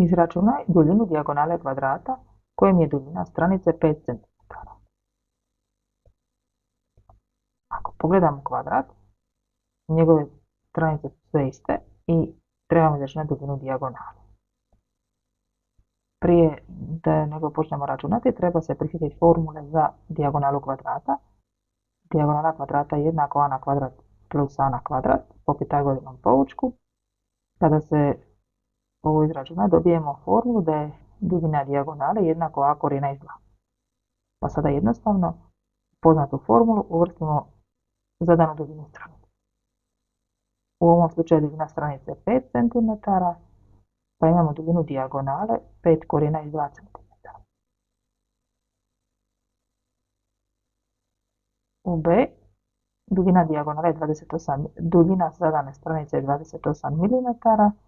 Izračunaj duljinu dijagonale kvadrata kojem je duljina stranice 5 cm. Ako pogledamo kvadrat, njegove stranice su sve iste i trebamo izračunati duljinu dijagonale. Prije nego počnemo računati, treba se prisjetiti formule za dijagonalu kvadrata. Dijagonala kvadrata je jednako a na kvadrat plus a na kvadrat po Pitagorinom poučku. Kada se ovo izračuna, dobijemo formulu da je duljina dijagonale jednako a korijena iz 2. Pa sada jednostavno poznatu formulu uvrstimo zadanu duljinu stranice. U ovom slučaju duljina stranice je 5 cm, pa imamo duljinu dijagonale 5 korijena iz 2 cm. U B duljina dijagonale je 28, duljina zadane stranice je 28 mm,